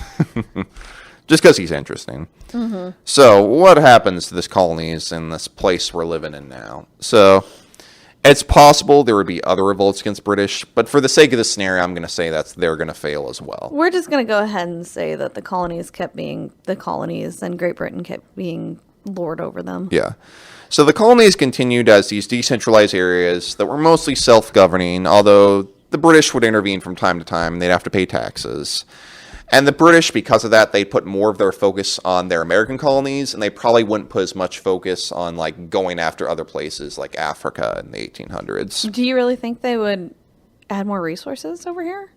Just because he's interesting. Mm-hmm. So, what happens to this colonies in this place we're living in now? So, it's possible there would be other revolts against British, but for the sake of the scenario, I'm going to say they're going to fail as well. We're just going to go ahead and say that the colonies kept being the colonies and Great Britain kept being lord over them. Yeah. So the colonies continued as these decentralized areas that were mostly self-governing, although the British would intervene from time to time and they'd have to pay taxes. And the British, because of that, they put more of their focus on their American colonies, and they probably wouldn't put as much focus on like going after other places like Africa in the 1800s. Do you really think they would add more resources over here?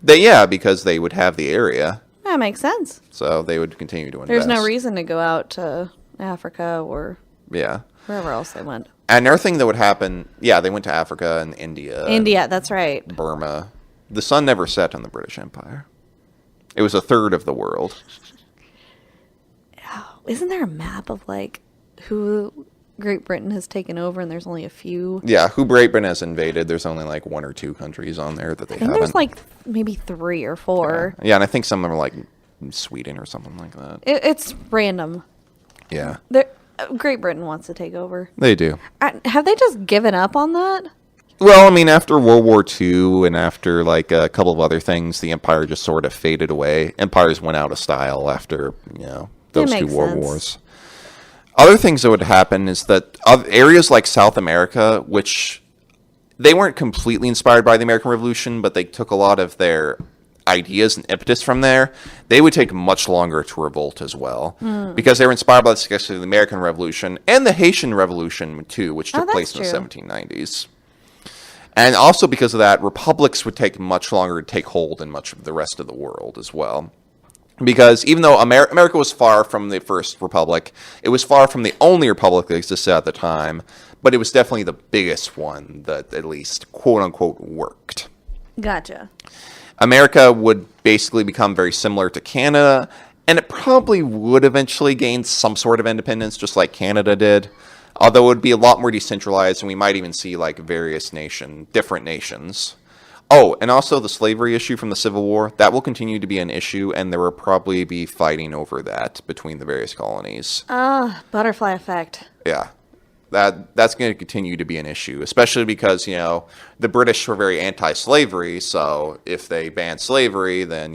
Yeah, because they would have the area. That makes sense. So they would continue to invest. There's no reason to go out to Africa or wherever else they went. And another thing that would happen, they went to Africa and India. India, that's right. Burma. The sun never set on the British Empire. It was a third of the world. Isn't there a map of like who Great Britain has taken over and there's only a few? Yeah, who Great Britain has invaded. There's only like 1 or 2 countries on there that they haven't. There's like maybe 3 or 4. Yeah, and I think some of them are like Sweden or something like that. It's random. Yeah. Great Britain wants to take over. They do. Have they just given up on that? Well, I mean, after World War II and after like a couple of other things, the empire just sort of faded away. Empires went out of style after, those 2 world wars. Other things that would happen is that areas like South America, which they weren't completely inspired by the American Revolution, but they took a lot of their ideas and impetus from there, they would take much longer to revolt as well. Because they were inspired by the success of the American Revolution and the Haitian Revolution, too, which took place in the 1790s. And also because of that, republics would take much longer to take hold in much of the rest of the world as well. Because even though America was far from the first republic, it was far from the only republic that existed at the time, but it was definitely the biggest one that at least, quote-unquote, worked. Gotcha. America would basically become very similar to Canada, and it probably would eventually gain some sort of independence, just like Canada did. Although it would be a lot more decentralized, and we might even see like various different nations. Oh, and also the slavery issue from the Civil War, that will continue to be an issue, and there will probably be fighting over that between the various colonies. Butterfly effect. Yeah. That's going to continue to be an issue, especially because, the British were very anti-slavery, so if they ban slavery, then,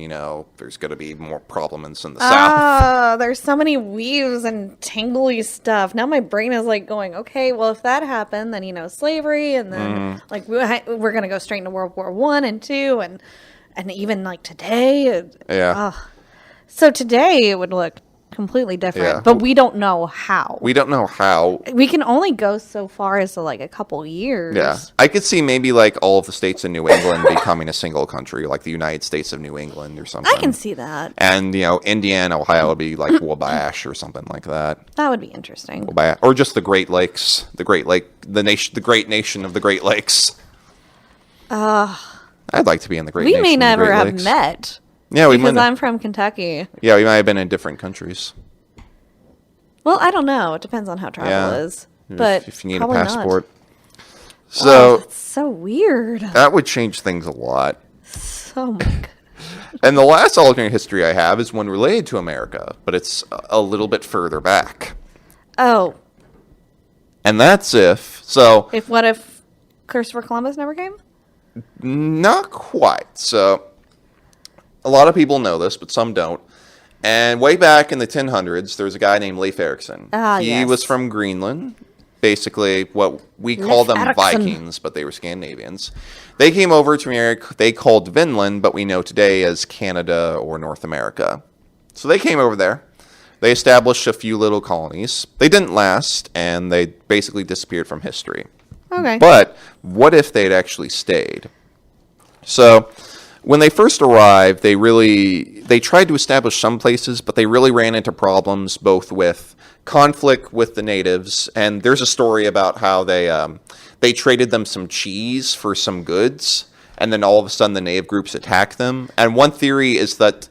there's going to be more problems in the South. There's so many weaves and tangly stuff. Now my brain is like going, okay, well, if that happened, then, slavery, and then, like, we're going to go straight into World War I and II, and even, like, today. Yeah. So today it would look completely different, Yeah. but we don't know how. We don't know how. We can only go so far as to, like, a couple years. Yeah. I could see maybe, like, all of the states in New England becoming a single country, like the United States of New England or something. I can see that. And, Indiana, Ohio would be like Wabash or something like that. That would be interesting. Wabash, or just the Great Lakes, the great nation of the Great Lakes. I'd like to be in the Great We Nation may of the never Great have Lakes. met. Yeah, we Because might. I'm from Kentucky. Yeah, we might have been in different countries. Well, I don't know. It depends on how travel is. But if you need a probably not. passport. Oh, So that's so weird. that would change things a lot. Oh my god. And the last alternate history I have is one related to America, but it's a little bit further back. Oh, And that's what if Christopher Columbus never came? not quite. So a lot of people know this, but some don't. And way back in the 1000s, there was a guy named Leif Erikson. He Yes. was from Greenland, basically what we call Leif them Erikson. Vikings, but they were Scandinavians. They came over to America. They called Vinland, but we know today as Canada or North America. So they came over there. They established a few little colonies. They didn't last, and they basically disappeared from history. Okay. But what if they'd actually stayed? So when they first arrived, they tried to establish some places, but they really ran into problems both with conflict with the natives, and there's a story about how they traded them some cheese for some goods, and then all of a sudden the native groups attacked them. And one theory is that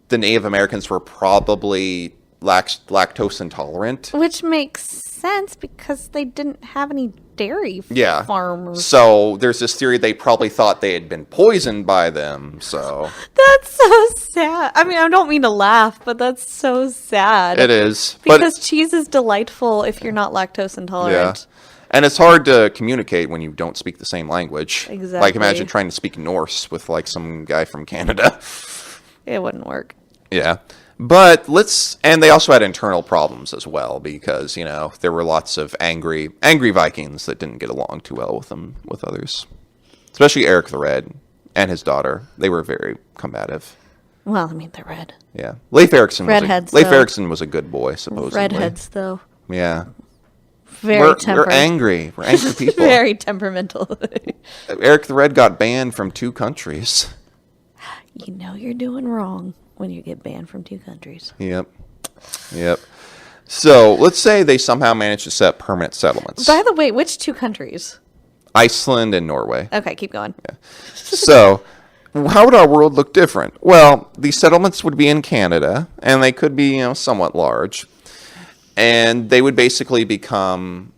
the Native Americans were probably lactose intolerant. Which makes sense because they didn't have any dairy farmers. So there's this theory they probably thought they had been poisoned by them. So That's so sad. I mean, I don't mean to laugh, but that's so sad. it is. Because cheese is delightful if you're not lactose intolerant. And it's hard to communicate when you don't speak the same language. Exactly. Like imagine trying to speak Norse with like some guy from Canada. It wouldn't work. Yeah. But and they also had internal problems as well because, there were lots of angry Vikings that didn't get along too well with others. Especially Eric the Red and his daughter. They were very combative. Well, I mean, they're red. Yeah. Leif Erikson Redheads, Leif though. Erikson was a good boy, supposedly. Redheads, though. Yeah. We're angry. We're angry people. Very temperamental. Eric the Red got banned from 2 countries. You know you're doing wrong when you get banned from 2 countries. Yep. So let's say they somehow managed to set up permanent settlements. By the way, which 2 countries? Iceland and Norway. Okay, keep going. So how would our world look different? Well, these settlements would be in Canada, and they could be, somewhat large. And they would basically become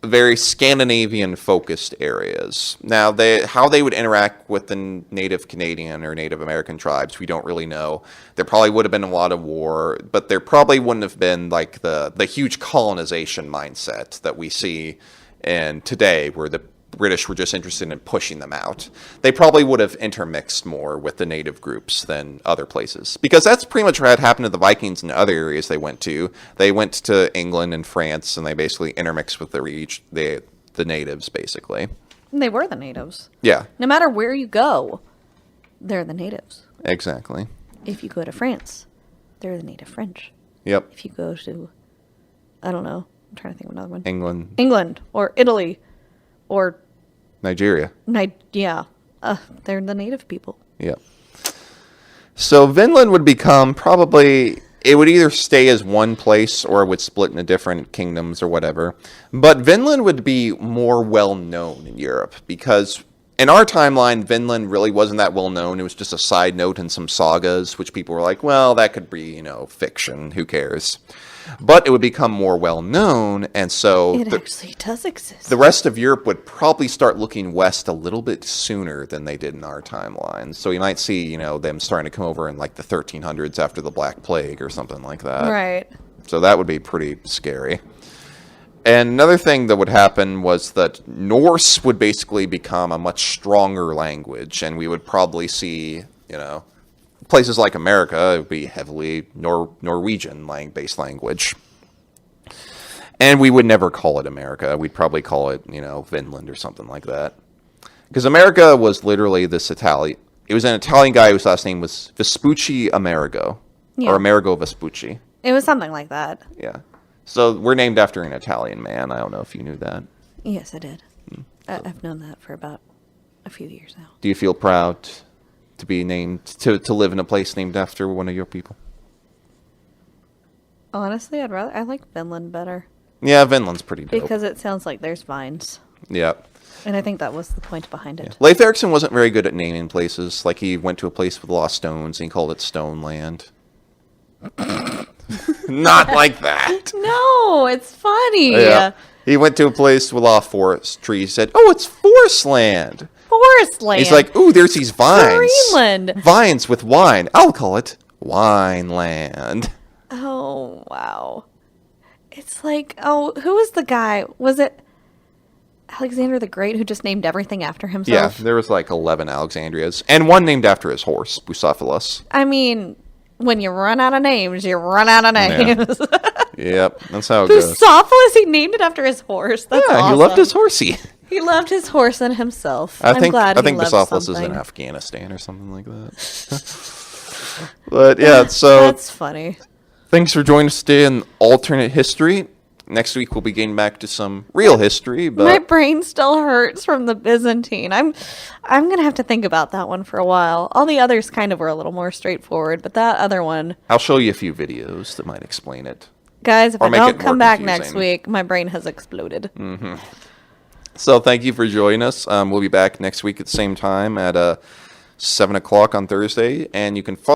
very Scandinavian-focused areas. Now, how they would interact with the Native Canadian or Native American tribes, we don't really know. There probably would have been a lot of war, but there probably wouldn't have been like the huge colonization mindset that we see in today, where the British were just interested in pushing them out. They probably would have intermixed more with the native groups than other places. Because that's pretty much what had happened to the Vikings in other areas they went to. They went to England and France, and they basically intermixed with the natives, basically. They were the natives. Yeah. No matter where you go, they're the natives. Exactly. If you go to France, they're the native French. Yep. If you go to, I don't know, I'm trying to think of another one. England. Or Italy or Nigeria. They're the native people. Yep. So Vinland would become it would either stay as one place or it would split into different kingdoms or whatever. But Vinland would be more well known in Europe because in our timeline, Vinland really wasn't that well known. It was just a side note in some sagas, which people were like, well, that could be, fiction. Who cares? But it would become more well known, and so It actually does exist. the rest of Europe would probably start looking west a little bit sooner than they did in our timeline. So you might see, them starting to come over in like the 1300s after the Black Plague or something like that. Right. So that would be pretty scary. And another thing that would happen was that Norse would basically become a much stronger language, and we would probably see, places like America, it would be heavily Norwegian-based language. And we would never call it America. We'd probably call it, Vinland or something like that. Because America was literally this Italian... It was an Italian guy whose last name was Vespucci Amerigo. Yeah. Or Amerigo Vespucci. It was something like that. Yeah. So we're named after an Italian man. I don't know if you knew that. Yes, I did. I've known that for about a few years now. Do you feel proud to be named, to live in a place named after one of your people? Honestly, I like Finland better. Yeah, Vinland's pretty dope. Because it sounds like there's vines. Yeah. And I think that was the point behind it. Leif Erikson wasn't very good at naming places. Like, he went to a place with lost stones, and he called it Stone Land. Not like that. No, it's funny. Yeah. He went to a place with lost forest trees. He said, "Oh, it's forest land." Forest land. He's like, "Ooh, there's these vines. Greenland. Vines with wine. I'll call it Wine Land." Oh, wow. It's like, who was the guy? Was it Alexander the Great who just named everything after Yeah, himself? there was like 11 Alexandrias, and one named after his horse, Bucephalus. I mean, when you run out of names, you run out of names. Yep, that's how it goes. Bucephalus, he named it after his horse. That's Yeah, awesome. he loved his horsey. He loved his horse and himself. I think glad he loved Bucephalus is something. in Afghanistan or something like that. But yeah, so That's funny. thanks for joining us today in alternate history. Next week we'll be getting back to some real history, but My brain still hurts from the Byzantine. I'm gonna have to think about that one for a while. All the others kind of were a little more straightforward, but that other one, I'll show you a few videos that might explain it. guys, if Or I make don't it more come back confusing. next week, my brain has exploded. So thank you for joining us. We'll be back next week at the same time at 7 o'clock on Thursday, and you can follow